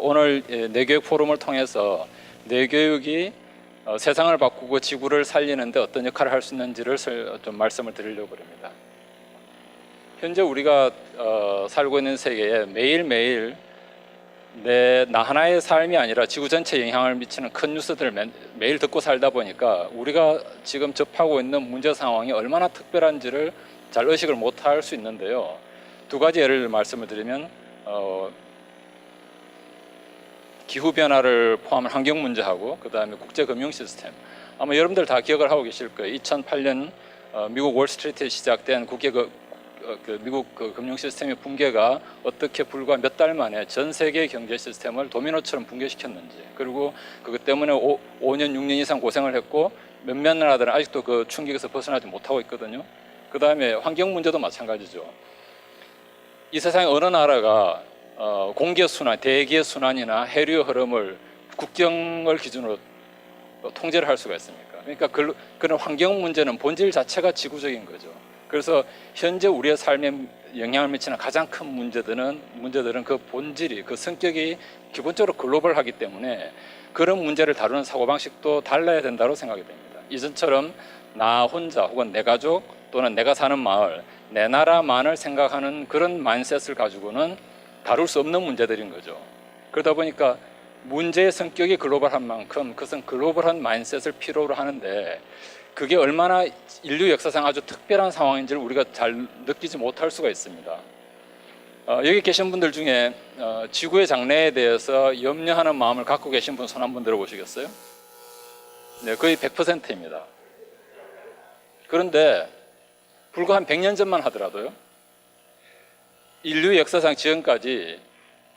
오늘 내교육 포럼을 통해서 내교육이 세상을 바꾸고 지구를 살리는데 어떤 역할을 할 수 있는지를 좀 말씀을 드리려고 합니다. 현재 우리가 살고 있는 세계에 매일매일 나 하나의 삶이 아니라 지구 전체에 영향을 미치는 큰 뉴스들을 매일 듣고 살다 보니까 우리가 지금 접하고 있는 문제 상황이 얼마나 특별한지를 잘 의식을 못할 수 있는데요. 두 가지 예를 말씀을 드리면 기후변화를 포함한 환경 문제하고 그 다음에 국제금융 시스템. 아마 여러분들 다 기억을 하고 계실 거예요. 2008년 미국 월스트리트에 시작된 미국 금융 시스템의 붕괴가 어떻게 불과 몇 달 만에 전 세계 경제 시스템을 도미노처럼 붕괴시켰는지, 그리고 그것 때문에 5년, 6년 이상 고생을 했고 몇몇 나라들은 아직도 그 충격에서 벗어나지 못하고 있거든요. 그 다음에 환경 문제도 마찬가지죠. 이 세상에 어느 나라가 공기의 순환, 대기의 순환이나 해류의 흐름을 국경을 기준으로 통제를 할 수가 있습니까? 그러니까 그런 환경 문제는 본질 자체가 지구적인 거죠. 그래서 현재 우리의 삶에 영향을 미치는 가장 큰 문제들은 그 본질이, 그 성격이 기본적으로 글로벌하기 때문에 그런 문제를 다루는 사고방식도 달라야 된다고 생각이 됩니다. 이전처럼 나 혼자 혹은 내 가족 또는 내가 사는 마을, 내 나라만을 생각하는 그런 마인셋을 가지고는 다룰 수 없는 문제들인 거죠. 그러다 보니까 문제의 성격이 글로벌한 만큼 그것은 글로벌한 마인셋을 필요로 하는데 그게 얼마나 인류 역사상 아주 특별한 상황인지를 우리가 잘 느끼지 못할 수가 있습니다. 여기 계신 분들 중에 지구의 장래에 대해서 염려하는 마음을 갖고 계신 분 손 한번 들어보시겠어요? 네, 거의 100%입니다. 그런데 불과 한 100년 전만 하더라도요, 인류 역사상 지금까지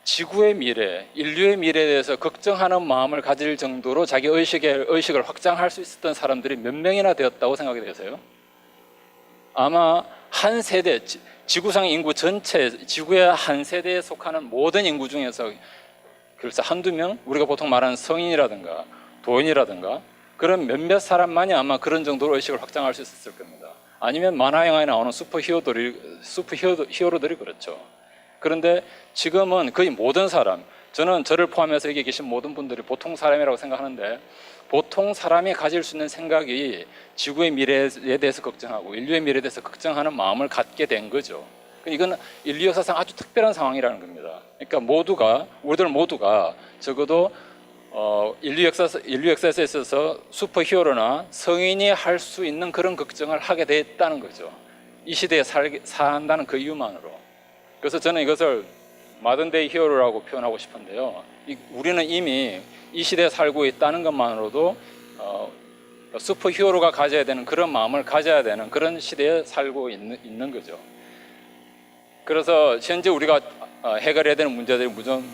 지구의 미래, 인류의 미래에 대해서 걱정하는 마음을 가질 정도로 자기 의식을 확장할 수 있었던 사람들이 몇 명이나 되었다고 생각이 되세요? 아마 한 세대, 지구상 인구 전체, 지구의 한 세대에 속하는 모든 인구 중에서 그래서 한두 명, 우리가 보통 말하는 성인이라든가 도인이라든가 그런 몇몇 사람만이 아마 그런 정도로 의식을 확장할 수 있었을 겁니다. 아니면 만화 영화에 나오는 슈퍼히어로들이 그렇죠. 그런데 지금은 거의 모든 사람, 저는 저를 포함해서 여기 계신 모든 분들이 보통 사람이라고 생각하는데 보통 사람이 가질 수 있는 생각이 지구의 미래에 대해서 걱정하고 인류의 미래에 대해서 걱정하는 마음을 갖게 된 거죠. 이건 인류 역사상 아주 특별한 상황이라는 겁니다. 그러니까 우리들 모두가 적어도 인류 역사에 있어서 슈퍼히어로나 성인이 할 수 있는 그런 걱정을 하게 됐다는 거죠. 이 시대에 산다는 그 이유만으로. 그래서 저는 이것을 마든데이 히어로라고 표현하고 싶은데요. 우리는 이미 이 시대에 살고 있다는 것만으로도 슈퍼히어로가 가져야 되는 그런 마음을 가져야 되는 그런 시대에 살고 있는 거죠. 그래서 현재 우리가 해결해야 되는 문제들이 물론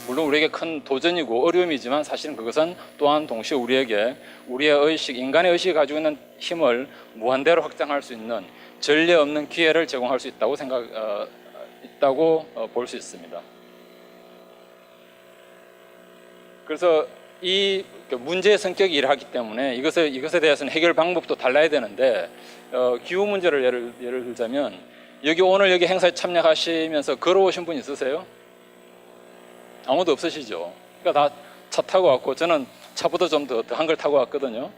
우리에게 큰 도전이고 어려움이지만 사실은 그것은 또한 동시에 우리에게 우리의 의식, 인간의 의식이 가지고 있는 힘을 무한대로 확장할 수 있는 전례 없는 기회를 제공할 수 있다고 볼 수 있습니다. 그래서 이 문제의 성격이 이러하기 때문에 이것에 대해서는 해결 방법도 달라야 되는데 기후 문제를 예를 들자면 오늘 여기 행사에 참여하시면서 걸어오신 분 있으세요? 아무도 없으시죠? 그러니까 다 차 타고 왔고 저는 차보다 좀 더한 걸 타고 왔거든요.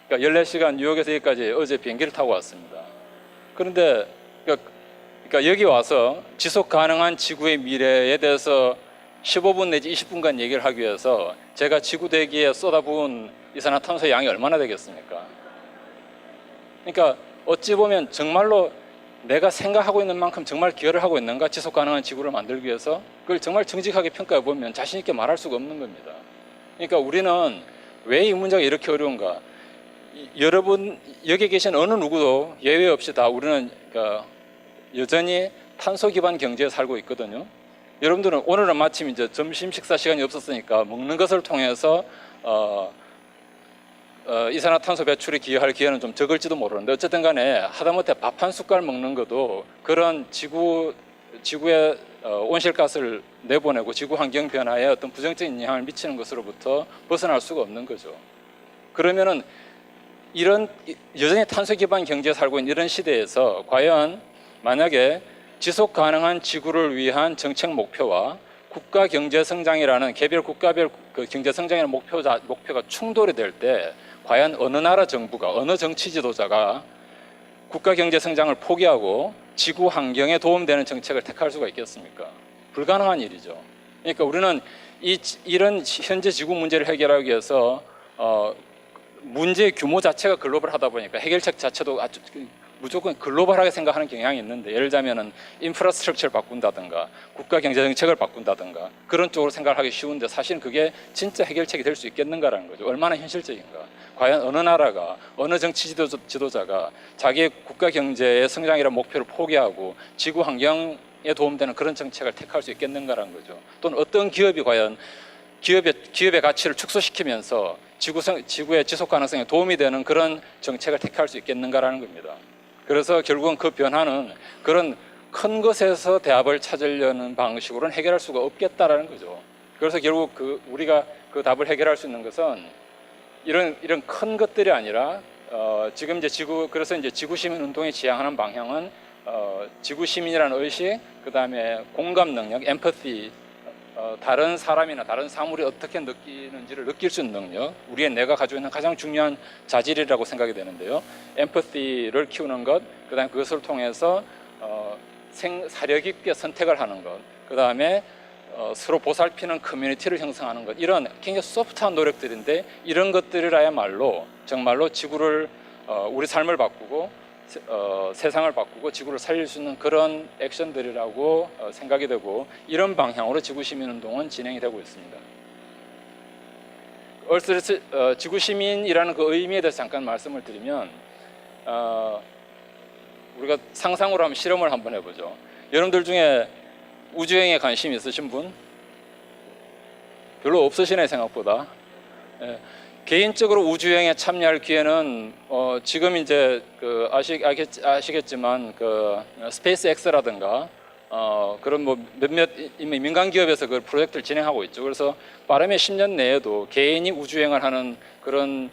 그러니까 14시간 뉴욕에서 여기까지 어제 비행기를 타고 왔습니다. 그런데 그러니까 여기 와서 지속 가능한 지구의 미래에 대해서 15분 내지 20분간 얘기를 하기 위해서 제가 지구 대기에 쏟아부은 이산화탄소의 양이 얼마나 되겠습니까? 그러니까 어찌 보면 정말로 내가 생각하고 있는 만큼 정말 기여를 하고 있는가, 지속 가능한 지구를 만들기 위해서 그걸 정말 정직하게 평가해 보면 자신 있게 말할 수가 없는 겁니다. 그러니까 우리는 왜 이 문제가 이렇게 어려운가? 여러분 여기 계신 어느 누구도 예외 없이 다 우리는 그러니까 여전히 탄소 기반 경제에 살고 있거든요. 여러분들은 오늘은 마침 이제 점심 식사 시간이 없었으니까 먹는 것을 통해서 이산화탄소 배출에 기여할 기회는 좀 적을지도 모르는데 어쨌든 간에 하다못해 밥 한 숟갈 먹는 것도 그런 지구에 온실가스를 내보내고 지구 환경 변화에 어떤 부정적인 영향을 미치는 것으로부터 벗어날 수가 없는 거죠. 그러면은 이런 여전히 탄소 기반 경제에 살고 있는 이런 시대에서 과연 만약에 지속 가능한 지구를 위한 정책 목표와 국가 경제 성장이라는 개별 국가별 그 경제 성장이라는 목표가 충돌이 될 때 과연 어느 나라 정부가 어느 정치 지도자가 국가 경제 성장을 포기하고 지구 환경에 도움되는 정책을 택할 수가 있겠습니까? 불가능한 일이죠. 그러니까 우리는 이런 현재 지구 문제를 해결하기 위해서 문제의 규모 자체가 글로벌하다 보니까 해결책 자체도 아주 무조건 글로벌하게 생각하는 경향이 있는데, 예를 들자면은 인프라스트럭처를 바꾼다든가 국가 경제 정책을 바꾼다든가 그런 쪽으로 생각하기 쉬운데, 사실은 그게 진짜 해결책이 될 수 있겠는가라는 거죠. 얼마나 현실적인가. 과연 어느 나라가 어느 정치 지도자가 자기의 국가 경제의 성장이라는 목표를 포기하고 지구 환경에 도움되는 그런 정책을 택할 수 있겠는가라는 거죠. 또는 어떤 기업이 과연 기업의 가치를 축소시키면서 지구의 지속 가능성에 도움이 되는 그런 정책을 택할 수 있겠는가라는 겁니다. 그래서 결국은 그 변화는 그런 큰 것에서 대합을 찾으려는 방식으로는 해결할 수가 없겠다라는 거죠. 그래서 결국 우리가 그 답을 해결할 수 있는 것은 이런 큰 것들이 아니라 지금 이제 그래서 이제 지구 시민 운동이 지향하는 방향은 지구 시민이라는 의식, 그 다음에 공감 능력, 엠퍼티, 다른 사람이나 다른 사물이 어떻게 느끼는지를 느낄 수 있는 능력, 우리의 뇌가 가지고 있는 가장 중요한 자질이라고 생각이 되는데요. 엠퍼티를 키우는 것, 그 다음에 그것을 통해서 사려 깊게 선택을 하는 것, 그 다음에 서로 보살피는 커뮤니티를 형성하는 것, 이런 굉장히 소프트한 노력들인데, 이런 것들이라야말로 정말로 지구를 우리 삶을 바꾸고 세상을 바꾸고 지구를 살릴 수 있는 그런 액션들이라고 생각이 되고, 이런 방향으로 지구시민운동은 진행이 되고 있습니다. 지구시민이라는 그 의미에 대해서 잠깐 말씀을 드리면, 우리가 상상으로 한번 실험을 한번 해보죠. 여러분들 중에 우주여행에 관심 있으신 분? 별로 없으시네, 생각보다. 예. 개인적으로 우주여행에 참여할 기회는 지금 이제 아시겠지만 스페이스 X라든가 그런 뭐 몇몇 이미 민간 기업에서 그 프로젝트를 진행하고 있죠. 그래서 빠르면 10년 내에도 개인이 우주여행을 하는 그런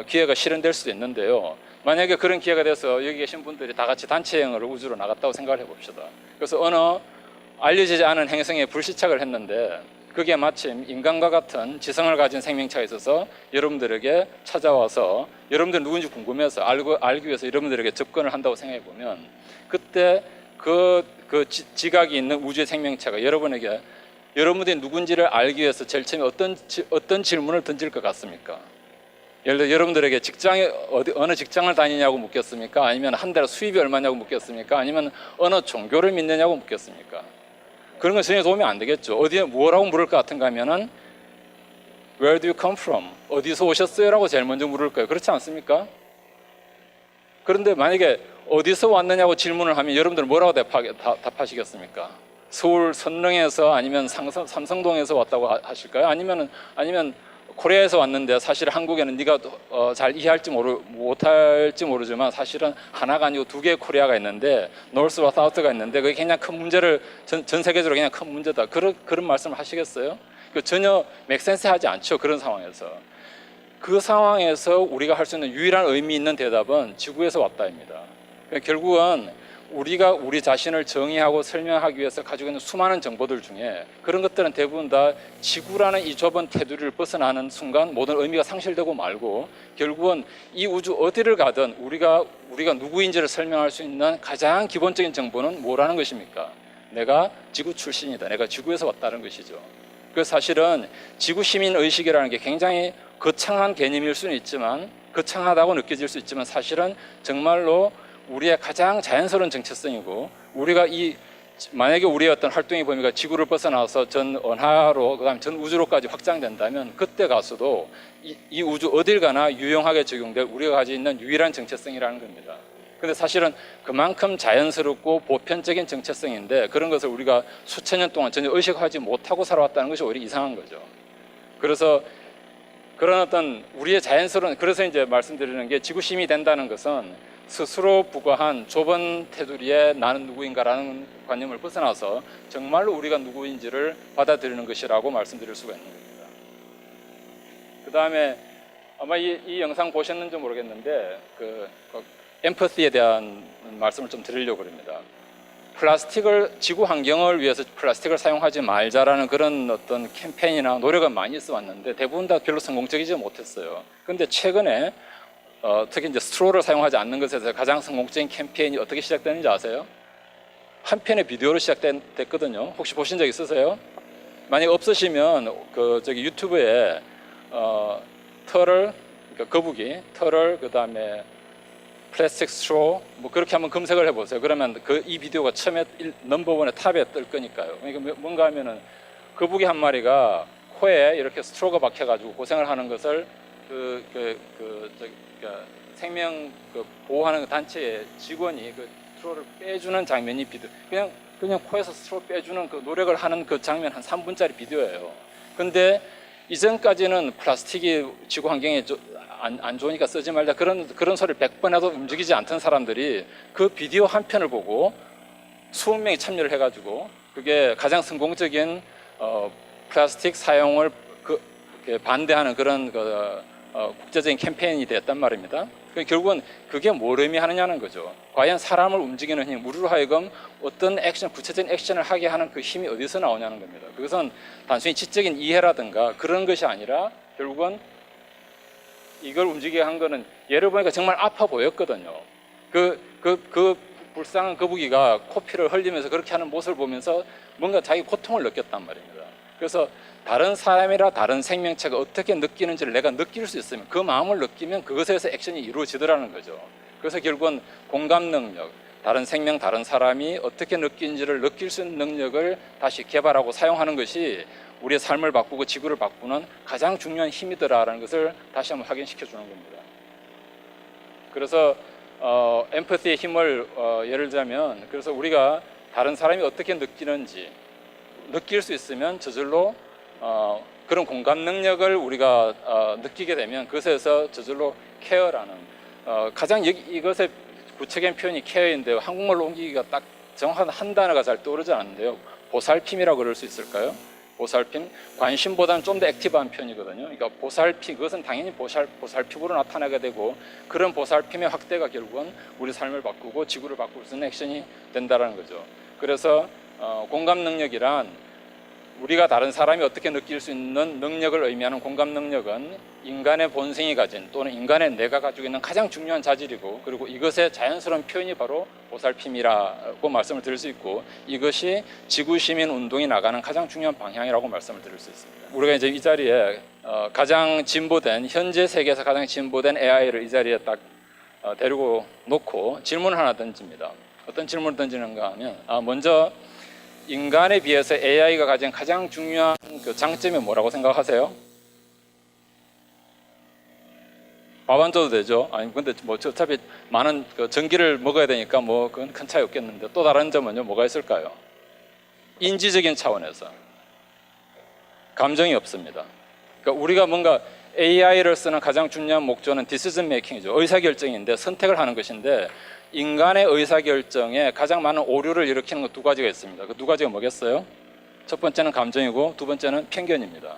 기회가 실현될 수도 있는데요. 만약에 그런 기회가 돼서 여기 계신 분들이 다 같이 단체 여행을 우주로 나갔다고 생각을 해봅시다. 그래서 어느 알려지지 않은 행성에 불시착을 했는데, 그게 마침 인간과 같은 지성을 가진 생명체가 있어서 여러분들에게 찾아와서 여러분들 누군지 궁금해서 알기 위해서 여러분들에게 접근을 한다고 생각해 보면, 그때 지각이 있는 우주의 생명체가 여러분들이 누군지를 알기 위해서 제일 처음에 어떤 질문을 던질 것 같습니까? 예를 들어 여러분들에게 어느 직장을 다니냐고 묻겠습니까? 아니면 한 달에 수입이 얼마냐고 묻겠습니까? 아니면 어느 종교를 믿느냐고 묻겠습니까? 그런 건 전혀 도움이 안 되겠죠. 어디에 뭐라고 물을 것 같은가 하면은 Where do you come from? 어디서 오셨어요? 라고 제일 먼저 물을 거예요. 그렇지 않습니까? 그런데 만약에 어디서 왔느냐고 질문을 하면 여러분들은 뭐라고 답하시겠습니까? 서울 선릉에서 아니면 삼성동에서 왔다고 하실까요? 아니면 코리아에서 왔는데 사실 한국에는 네가 잘 이해할지 못할지 모르지만 사실은 하나가 아니고 두 개의 코리아가 있는데 노스와 사우스가 있는데 그게 그냥 큰 문제를 전 세계적으로 그냥 큰 문제다. 그런 말씀을 하시겠어요? 전혀 맥센스하지 않죠. 그런 상황에서. 그 상황에서 우리가 할 수 있는 유일한 의미 있는 대답은 지구에서 왔다입니다. 그러니까 결국은 우리가 우리 자신을 정의하고 설명하기 위해서 가지고 있는 수많은 정보들 중에 그런 것들은 대부분 다 지구라는 이 좁은 테두리를 벗어나는 순간 모든 의미가 상실되고 말고, 결국은 이 우주 어디를 가든 우리가 누구인지를 설명할 수 있는 가장 기본적인 정보는 뭐라는 것입니까? 내가 지구 출신이다. 내가 지구에서 왔다는 것이죠. 그래서 사실은 지구 시민 의식이라는 게 굉장히 거창한 개념일 수는 있지만, 거창하다고 느껴질 수 있지만 사실은 정말로 우리의 가장 자연스러운 정체성이고, 우리가 만약에 우리의 어떤 활동의 범위가 지구를 벗어나서 전 은하로 그다음 전 우주로까지 확장된다면, 그때 가서도 이 우주 어딜 가나 유용하게 적용될 우리가 가지고 있는 유일한 정체성이라는 겁니다. 근데 사실은 그만큼 자연스럽고 보편적인 정체성인데, 그런 것을 우리가 수천 년 동안 전혀 의식하지 못하고 살아왔다는 것이 오히려 이상한 거죠. 그래서 그런 어떤 우리의 자연스러운, 그래서 이제 말씀드리는 게 지구심이 된다는 것은 스스로 부과한 좁은 테두리에 나는 누구인가라는 관념을 벗어나서 정말로 우리가 누구인지를 받아들이는 것이라고 말씀드릴 수가 있는 겁니다. 그 다음에 아마 이 영상 보셨는지 모르겠는데 엠퍼시에 대한 말씀을 좀 드리려고 합니다. 플라스틱을 지구 환경을 위해서 플라스틱을 사용하지 말자라는 그런 어떤 캠페인이나 노력은 많이 있어 왔는데 대부분 다 별로 성공적이지 못했어요. 그런데 최근에 특히 이제 스트로를 사용하지 않는 것에서 가장 성공적인 캠페인이 어떻게 시작되는지 아세요? 한 편의 비디오로 시작됐거든요. 혹시 보신 적 있으세요? 만약 없으시면 저기 유튜브에 털을 그러니까 거북이 털을 그다음에 플라스틱 스트로 뭐 그렇게 한번 검색을 해보세요. 그러면 이 비디오가 처음에 넘버원에 탑에 뜰 거니까요. 그러니까 뭔가 하면은 거북이 한 마리가 코에 이렇게 스트로가 박혀가지고 고생을 하는 것을 생명 보호하는 단체의 직원이 그 스트로를 빼주는 장면이 비디오. 그냥 코에서 스트로 빼주는 그 노력을 하는 그 장면 한 3분짜리 비디오예요. 근데 이전까지는 플라스틱이 지구 환경에 안 좋으니까 쓰지 말자 그런 소리를 100번 해도 움직이지 않던 사람들이 그 비디오 한 편을 보고 20명이 참여를 해가지고 그게 가장 성공적인 플라스틱 사용을 반대하는 그런 국제적인 캠페인이 됐단 말입니다. 결국은 그게 뭘 의미하느냐는 거죠. 과연 사람을 움직이는 힘, 우리로 하여금 어떤 구체적인 액션을 하게 하는 그 힘이 어디서 나오냐는 겁니다. 그것은 단순히 지적인 이해라든가 그런 것이 아니라 결국은 이걸 움직이게 한 거는 예를 보니까 정말 아파 보였거든요. 그 불쌍한 거북이가 코피를 흘리면서 그렇게 하는 모습을 보면서 뭔가 자기 고통을 느꼈단 말입니다. 그래서 다른 사람이라 다른 생명체가 어떻게 느끼는지를 내가 느낄 수 있으면 그 마음을 느끼면 그것에서 액션이 이루어지더라는 거죠. 그래서 결국은 공감 능력, 다른 생명, 다른 사람이 어떻게 느끼는지를 느낄 수 있는 능력을 다시 개발하고 사용하는 것이 우리의 삶을 바꾸고 지구를 바꾸는 가장 중요한 힘이더라라는 것을 다시 한번 확인시켜 주는 겁니다. 그래서 엠퍼티의 힘을 예를 들자면 그래서 우리가 다른 사람이 어떻게 느끼는지 느낄 수 있으면 저절로 그런 공감 능력을 우리가 느끼게 되면 그것에서 저절로 케어라는 가장 이것의 구체적인 표현이 케어인데 한국말로 옮기기가 딱 정확한 한 단어가 잘 떠오르지 않는데요. 보살핌이라고 그럴 수 있을까요? 보살핌, 관심보다는 좀 더 액티브한 편이거든요. 그러니까 보살핌, 그것은 당연히 보살핌으로 나타나게 되고 그런 보살핌의 확대가 결국은 우리 삶을 바꾸고 지구를 바꿀 수 있는 액션이 된다는 거죠. 그래서 공감 능력이란 우리가 다른 사람이 어떻게 느낄 수 있는 능력을 의미하는 공감 능력은 인간의 본성이 가진 또는 인간의 뇌가 가지고 있는 가장 중요한 자질이고 그리고 이것의 자연스러운 표현이 바로 보살핌이라고 말씀을 드릴 수 있고 이것이 지구시민 운동이 나가는 가장 중요한 방향이라고 말씀을 드릴 수 있습니다. 우리가 이제 이 자리에 가장 진보된 현재 세계에서 가장 진보된 AI를 이 자리에 딱 데리고 놓고 질문을 하나 던집니다. 어떤 질문을 던지는가 하면 먼저 인간에 비해서 AI가 가진 가장 중요한 그 장점이 뭐라고 생각하세요? 밥 안 줘도 되죠. 아니 근데 뭐 어차피 많은 전기를 먹어야 되니까 뭐 그건 큰 차이 없겠는데 또 다른 점은요 뭐가 있을까요? 인지적인 차원에서 감정이 없습니다. 그러니까 우리가 뭔가 AI를 쓰는 가장 중요한 목적은 디시전 메이킹이죠. 의사결정인데 선택을 하는 것인데 인간의 의사결정에 가장 많은 오류를 일으키는 것 두 가지가 있습니다. 그 두 가지가 뭐겠어요? 첫 번째는 감정이고 두 번째는 편견입니다.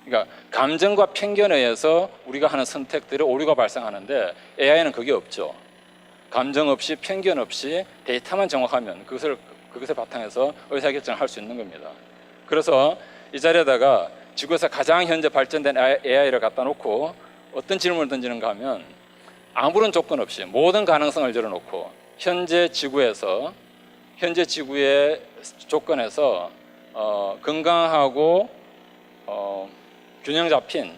그러니까 감정과 편견에 의해서 우리가 하는 선택들이 오류가 발생하는데 AI는 그게 없죠. 감정 없이 편견 없이 데이터만 정확하면 그것을 바탕에서 의사결정을 할 수 있는 겁니다. 그래서 이 자리에다가 지구에서 가장 현재 발전된 AI를 갖다 놓고 어떤 질문을 던지는가 하면 아무런 조건 없이 모든 가능성을 열어놓고 현재 지구의 조건에서 건강하고 균형 잡힌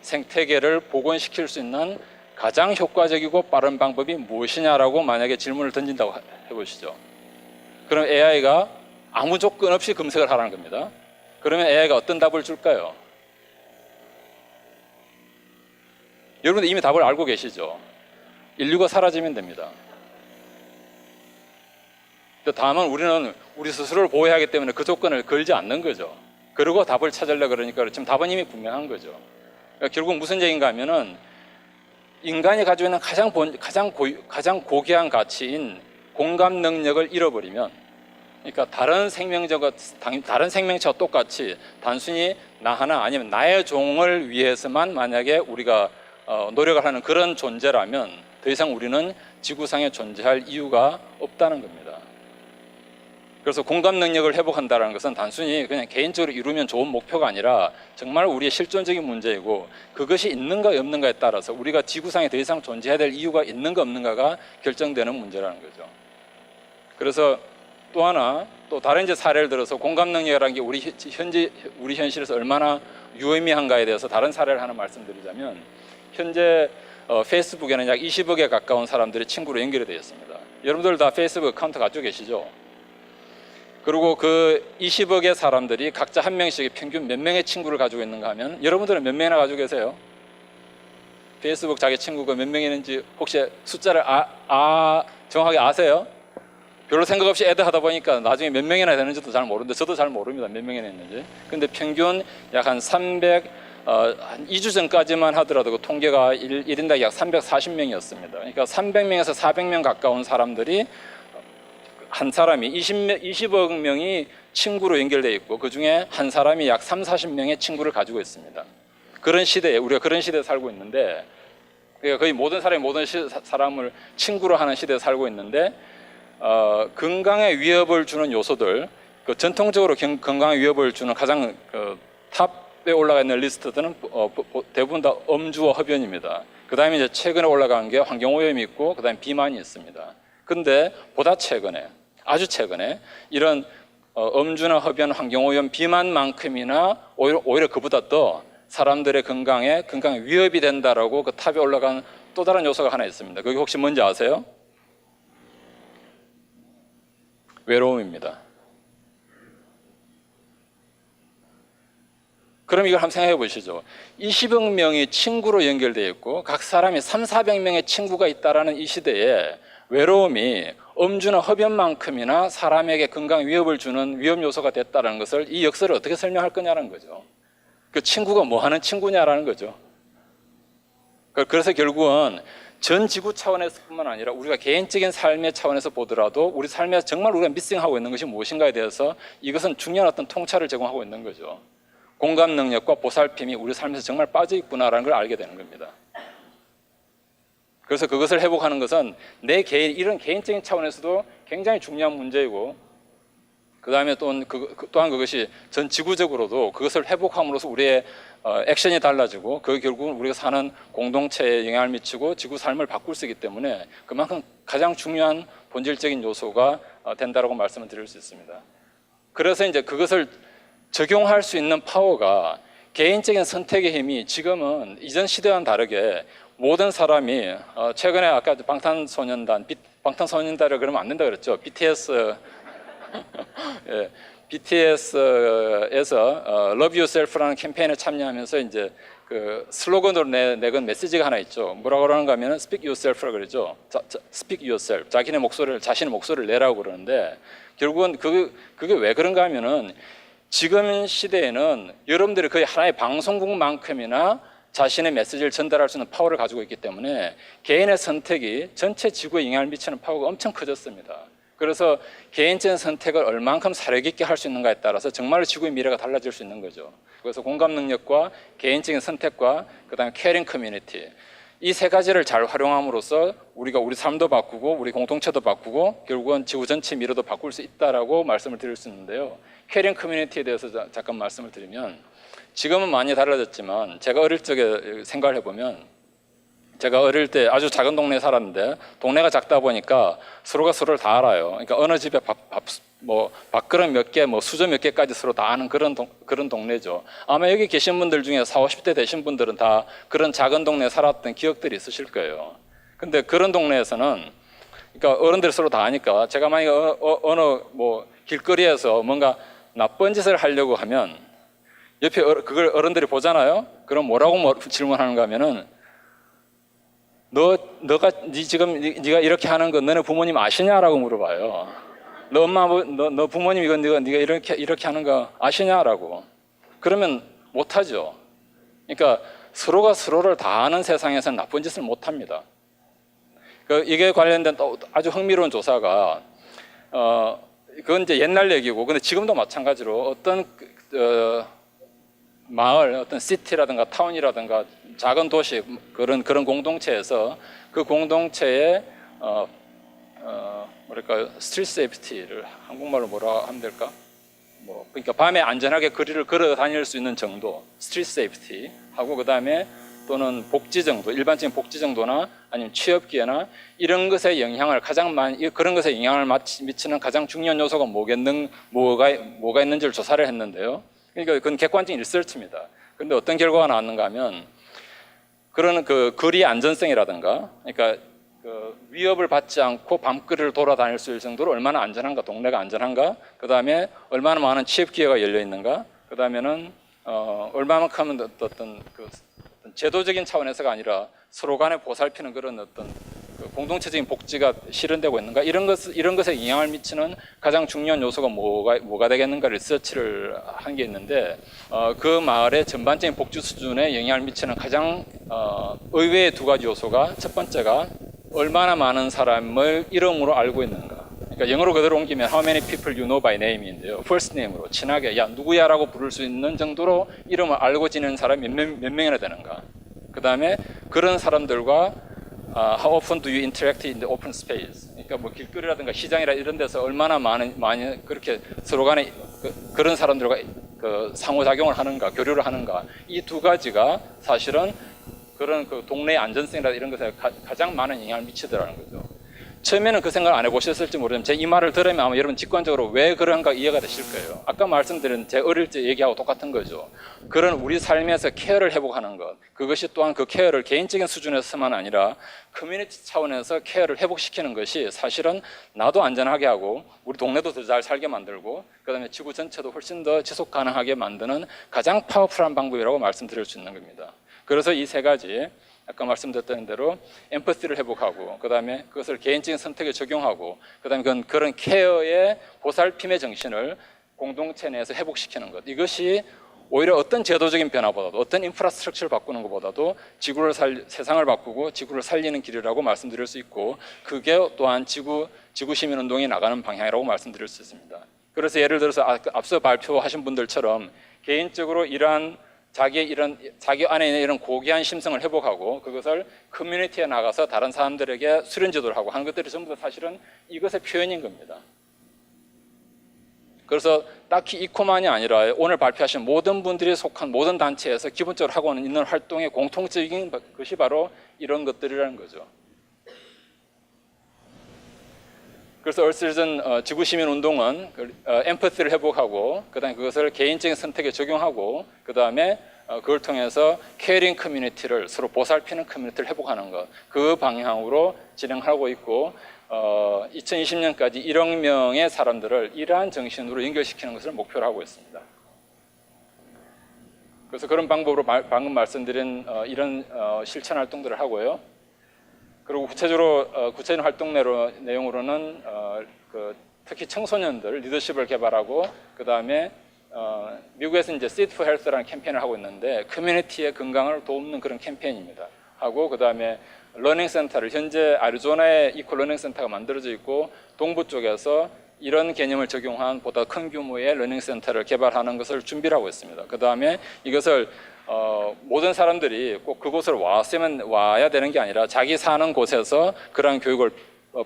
생태계를 복원시킬 수 있는 가장 효과적이고 빠른 방법이 무엇이냐라고 만약에 질문을 던진다고 해보시죠. 그럼 AI가 아무 조건 없이 검색을 하라는 겁니다. 그러면 AI가 어떤 답을 줄까요? 여러분들 이미 답을 알고 계시죠? 인류가 사라지면 됩니다. 다만 우리는 우리 스스로를 보호해야 하기 때문에 그 조건을 걸지 않는 거죠. 그리고 답을 찾으려고 그러니까 지금 답은 이미 분명한 거죠. 그러니까 결국 무슨 얘기인가 하면은 인간이 가지고 있는 가장 고귀한 가치인 공감 능력을 잃어버리면 그러니까 다른 생명체와 똑같이 단순히 나 하나 아니면 나의 종을 위해서만 만약에 우리가 노력을 하는 그런 존재라면 더 이상 우리는 지구상에 존재할 이유가 없다는 겁니다. 그래서 공감 능력을 회복한다는 것은 단순히 그냥 개인적으로 이루면 좋은 목표가 아니라 정말 우리의 실존적인 문제이고, 그것이 있는가 없는가에 따라서 우리가 지구상에 더 이상 존재해야 될 이유가 있는가 없는가가 결정되는 문제라는 거죠. 그래서 또 하나, 또 다른 이제 사례를 들어서 공감 능력이라는 게 우리 현실에서 얼마나 유의미한가에 대해서 다른 사례를 하나 말씀드리자면, 현재 페이스북에는 약 20억에 가까운 사람들이 친구로 연결이 되어 있습니다. 여러분들 다 페이스북 어카운트 가지고 계시죠? 그리고 그 20억의 사람들이 각자 한 명씩 평균 몇 명의 친구를 가지고 있는가 하면, 여러분들은 몇 명이나 가지고 계세요? 페이스북 자기 친구가 몇 명 있는지 혹시 숫자를 정확하게 아세요? 별로 생각 없이 애드 하다 보니까 나중에 몇 명이나 되는지도 잘 모르는데, 저도 잘 모릅니다, 몇 명이나 있는지. 근데 평균 약 한 한 2주 전까지만 하더라도 그 통계가 1인당 약 340명이었습니다. 그러니까 300명에서 400명 가까운 사람들이, 한 사람이 20억 명이 친구로 연결되어 있고, 그 중에 한 사람이 약 40명의 친구를 가지고 있습니다. 그런 시대에, 우리가 그런 시대에 살고 있는데, 그러니까 거의 모든 사람이 모든 사람을 친구로 하는 시대에 살고 있는데, 건강에 위협을 주는 요소들, 그 전통적으로 건강에 위협을 주는 가장 탑에 올라가 있는 리스트들은 대부분 다 음주와 흡연입니다. 그 다음에 이제 최근에 올라간 게 환경오염이 있고, 그 다음에 비만이 있습니다. 근데 보다 최근에, 아주 최근에 이런 음주나 흡연, 환경오염, 비만만큼이나 오히려 그보다 더 사람들의 건강에 위협이 된다라고 그 탑에 올라간 또 다른 요소가 하나 있습니다. 그게 혹시 뭔지 아세요? 외로움입니다. 그럼 이걸 한번 생각해 보시죠. 20억 명이 친구로 연결되어 있고 각 사람이 400명의 친구가 있다는 이 시대에 외로움이 음주나 흡연만큼이나 사람에게 건강 위협을 주는 위험 요소가 됐다는 것을, 이 역사를 어떻게 설명할 거냐는 거죠. 그 친구가 뭐 하는 친구냐라는 거죠. 그래서 결국은 전 지구 차원에서뿐만 아니라 우리가 개인적인 삶의 차원에서 보더라도 우리 삶에서 정말 우리가 미싱하고 있는 것이 무엇인가에 대해서 이것은 중요한 어떤 통찰을 제공하고 있는 거죠. 공감 능력과 보살핌이 우리 삶에서 정말 빠져 있구나라는 걸 알게 되는 겁니다. 그래서 그것을 회복하는 것은 내 개인, 이런 개인적인 차원에서도 굉장히 중요한 문제이고, 그 다음에 또한 그것이 전 지구적으로도 그것을 회복함으로써 우리의 액션이 달라지고, 그 결국은 우리가 사는 공동체에 영향을 미치고 지구 삶을 바꿀 수 있기 때문에 그만큼 가장 중요한 본질적인 요소가 된다라고 말씀을 드릴 수 있습니다. 그래서 이제 그것을 적용할 수 있는 파워가, 개인적인 선택의 힘이 지금은 이전 시대와는 다르게 모든 사람이, 최근에 아까 방탄소년단을 그러면 안 된다 그랬죠. BTS 예, BTS에서 Love Yourself라는 캠페인에 참여하면서 이제 그 슬로건으로 내건 메시지가 하나 있죠. 뭐라고 그러는가 하면 Speak Yourself라고 그러죠. Speak Yourself, 자신의 목소리를 내라고 그러는데, 결국은 그게 왜 그런가 하면은 지금 시대에는 여러분들이 거의 하나의 방송국만큼이나 자신의 메시지를 전달할 수 있는 파워를 가지고 있기 때문에 개인의 선택이 전체 지구에 영향을 미치는 파워가 엄청 커졌습니다. 그래서 개인적인 선택을 얼만큼 사력 있게 할 수 있는가에 따라서 정말 지구의 미래가 달라질 수 있는 거죠. 그래서 공감 능력과 개인적인 선택과 그다음에 케어링 커뮤니티, 이 세 가지를 잘 활용함으로써 우리가 우리 삶도 바꾸고 우리 공동체도 바꾸고 결국은 지구 전체 미래도 바꿀 수 있다라고 말씀을 드릴 수 있는데요. 케어링 커뮤니티에 대해서 잠깐 말씀을 드리면, 지금은 많이 달라졌지만 제가 어릴 적에 생각을 해보면, 제가 어릴 때 아주 작은 동네에 살았는데 동네가 작다 보니까 서로가 서로를 다 알아요. 그러니까 어느 집에 밥그릇 몇 개, 수저 몇 개까지 서로 다 아는 그런 동네죠. 아마 여기 계신 분들 중에 40, 50대 되신 분들은 다 그런 작은 동네에 살았던 기억들이 있으실 거예요. 근데 그런 동네에서는, 그러니까 어른들이 서로 다 아니까, 제가 만약에 어느 길거리에서 뭔가 나쁜 짓을 하려고 하면 옆에 그걸 어른들이 보잖아요. 그럼 뭐라고 질문하는가 하면은, 네가 이렇게 하는 거 너네 부모님 아시냐라고 물어봐요. 너 부모님 이거 네가 이렇게 하는 거 아시냐라고. 그러면 못하죠. 그러니까 서로가 서로를 다 아는 세상에서는 나쁜 짓을 못합니다. 이게 관련된 또 아주 흥미로운 조사가, 그건 이제 옛날 얘기고, 근데 지금도 마찬가지로 어떤 마을, 어떤 시티라든가 타운이라든가 작은 도시, 그런 공동체에서 그 공동체의 뭐랄까 스트리트 세이프티를 한국말로 뭐라 하면 될까? 뭐 그러니까 밤에 안전하게 거리를 걸어 다닐 수 있는 정도, 스트리트 세이프티 하고 그다음에 또는 복지 정도, 일반적인 복지 정도나 아니면 취업 기회나 이런 것에 영향을 가장 많이 그런 것에 영향을 미치는 가장 중요한 요소가 뭐가 있는지를 조사를 했는데요. 그러니까 그건 객관적인 리서치입니다. 그런데 어떤 결과가 나왔는가 하면 그런 그 거리 안전성이라든가, 그러니까 그 위협을 받지 않고 밤거리를 돌아다닐 수 있을 정도로 얼마나 안전한가, 동네가 안전한가, 그 다음에 얼마나 많은 취업 기회가 열려 있는가, 그 다음에는 얼마만큼은 어떤 제도적인 차원에서가 아니라 서로 간에 보살피는 그런 어떤 그 공동체적인 복지가 실현되고 있는가, 이런 것에 영향을 미치는 가장 중요한 요소가 뭐가 되겠는가 리서치를 한 게 있는데, 그 마을의 전반적인 복지 수준에 영향을 미치는 가장 의외의 두 가지 요소가, 첫 번째가 얼마나 많은 사람을 이름으로 알고 있는가. 그러니까 영어로 그대로 옮기면 How many people you know by name인데요. First name으로 친하게 야 누구야라고 부를 수 있는 정도로 이름을 알고 지내는 사람이 몇 명이나 되는가. 그 다음에 그런 사람들과 How often do you interact in the open space? 그러니까 뭐 길거리라든가 시장이라 이런 데서 얼마나 많이 그렇게 서로 간에 그런 사람들과 그 상호작용을 하는가, 교류를 하는가. 이 두 가지가 사실은 그런 그 동네의 안전성이나 이런 것에 가장 많은 영향을 미치더라는 거죠. 처음에는 그 생각을 안 해보셨을지 모르지만 제 이 말을 들으면 아마 여러분 직관적으로 왜 그런가 이해가 되실 거예요. 아까 말씀드린 제 어릴 때 얘기하고 똑같은 거죠. 그런 우리 삶에서 케어를 회복하는 것, 그것이 또한 그 케어를 개인적인 수준에서만 아니라 커뮤니티 차원에서 케어를 회복시키는 것이 사실은 나도 안전하게 하고 우리 동네도 더 잘 살게 만들고 그다음에 지구 전체도 훨씬 더 지속 가능하게 만드는 가장 파워풀한 방법이라고 말씀드릴 수 있는 겁니다. 그래서 이 세 가지, 아까 말씀드렸던 대로 엠퍼시를 회복하고, 그 다음에 그것을 개인적인 선택에 적용하고, 그 다음에 그런 케어의 보살핌의 정신을 공동체 내에서 회복시키는 것, 이것이 오히려 어떤 제도적인 변화보다도, 어떤 인프라스트럭처를 바꾸는 것보다도 세상을 바꾸고 지구를 살리는 길이라고 말씀드릴 수 있고, 그게 또한 지구 시민운동이 나가는 방향이라고 말씀드릴 수 있습니다. 그래서 예를 들어서 앞서 발표하신 분들처럼 개인적으로 자기 안에 있는 이런 고귀한 심성을 회복하고 그것을 커뮤니티에 나가서 다른 사람들에게 수련 지도를 하고 하는 것들이 전부 다 사실은 이것의 표현인 겁니다. 그래서 딱히 이코만이 아니라 오늘 발표하신 모든 분들이 속한 모든 단체에서 기본적으로 하고 있는 활동의 공통적인 것이 바로 이런 것들이라는 거죠. 그래서 얼스리즌 지구시민운동은 엠퍼시를 회복하고 그다음에 그것을 개인적인 선택에 적용하고 그다음에 그걸 통해서 케어링 커뮤니티를 서로 보살피는 커뮤니티를 회복하는 것, 그 방향으로 진행하고 있고 2020년까지 1억 명의 사람들을 이러한 정신으로 연결시키는 것을 목표로 하고 있습니다. 그래서 그런 방법으로 방금 말씀드린 이런 실천 활동들을 하고요. 그리고 구체적인 활동 내용으로는 특히 청소년들 리더십을 개발하고 그 다음에 미국에서 이제 Seed for Health라는 캠페인을 하고 있는데 커뮤니티의 건강을 돕는 그런 캠페인입니다. 하고 그 다음에 러닝 센터를 현재 애리조나에 이코 러닝 센터가 만들어져 있고 동부 쪽에서 이런 개념을 적용한 보다 큰 규모의 러닝 센터를 개발하는 것을 준비를 하고 있습니다. 그 다음에 이것을 모든 사람들이 꼭 그곳을 와야 되는 게 아니라 자기 사는 곳에서 그러한 교육을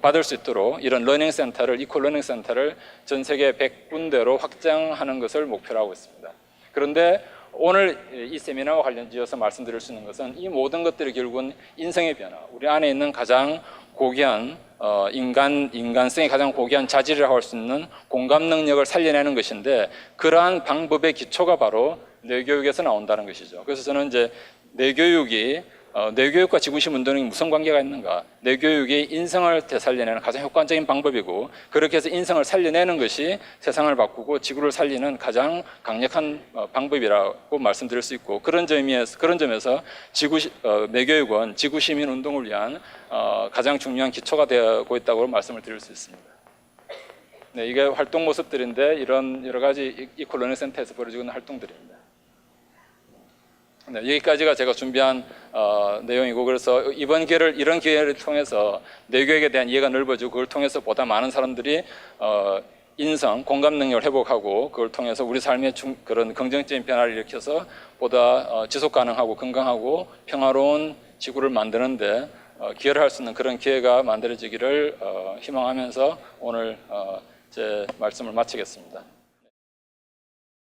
받을 수 있도록 이런 러닝 센터를, 이코 러닝 센터를 전 세계 100군데로 확장하는 것을 목표로 하고 있습니다. 그런데 오늘 이 세미나와 관련지어서 말씀드릴 수 있는 것은 이 모든 것들이 결국은 인성의 변화, 우리 안에 있는 가장 고귀한 인간성이 가장 고귀한 자질이라고 할 수 있는 공감 능력을 살려내는 것인데 그러한 방법의 기초가 바로 뇌교육에서 나온다는 것이죠. 그래서 저는 이제 뇌교육과 지구심 운동이 무슨 관계가 있는가? 뇌교육이 인성을 되살려내는 가장 효과적인 방법이고 그렇게 해서 인성을 살려내는 것이 세상을 바꾸고 지구를 살리는 가장 강력한 방법이라고 말씀드릴 수 있고 그런 점에서 뇌교육은 지구시민 운동을 위한 가장 중요한 기초가 되고 있다고 말씀을 드릴 수 있습니다. 네, 이게 활동 모습들인데 이런 여러 가지 이코 러닝 센터에서 벌어지고 있는 활동들입니다. 네, 여기까지가 제가 준비한 내용이고 그래서 이런 기회를 통해서 뇌교육에 대한 이해가 넓어지고 그걸 통해서 보다 많은 사람들이 인성, 공감 능력을 회복하고 그걸 통해서 우리 삶의 그런 긍정적인 변화를 일으켜서 보다 지속 가능하고 건강하고 평화로운 지구를 만드는데 기여를 할 수 있는 그런 기회가 만들어지기를 희망하면서 오늘 제 말씀을 마치겠습니다.